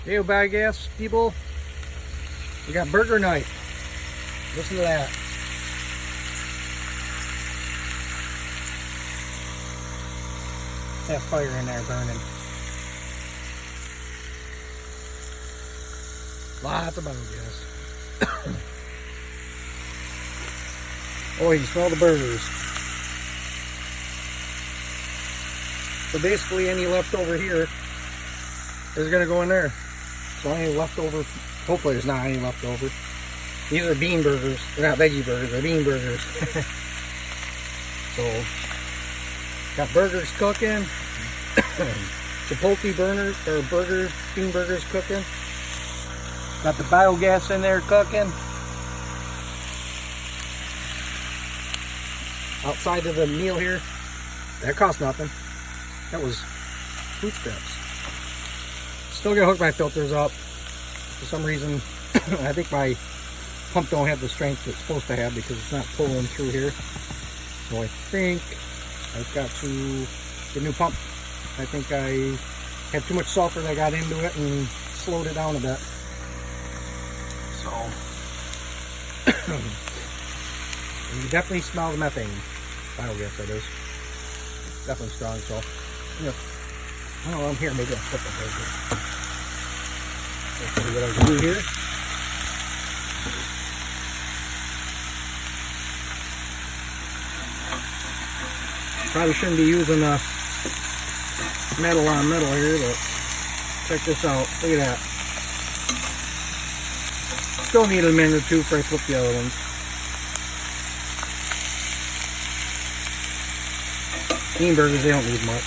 Hey, biogas people, we got burger night. Listen to that. That fire in there burning. Lots of biogas. Oh, you smell the burgers. So basically any leftover here is going to go in there. So any leftover, hopefully there's not any leftover. These are bean burgers. They're not veggie burgers, they're bean burgers. So, got burgers cooking. Chipotle burners, or burgers, bean burgers cooking. Got the biogas in there cooking. Outside of the meal here, that cost nothing. That was food scraps. Still gotta hook my filters up. For some reason, I think my pump don't have the strength it's supposed to have because it's not pulling through here. So I think I've got to the new pump. I think I had too much sulfur that got into it and slowed it down a bit. So you definitely smell the methane. Biogas, that is. Definitely strong. So yeah. Oh, I'm here. Maybe I'll put the burger. Let's see what I can do here. Probably shouldn't be using metal on metal here, but check this out. Look at that. Still need a minute or two before I flip the other ones. Bean burgers, they don't need much.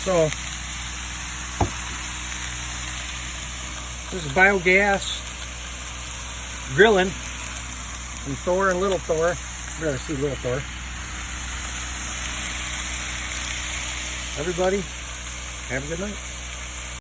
So, this is biogas grilling from Thor and Little Thor. You better see Little Thor. Everybody, have a good night.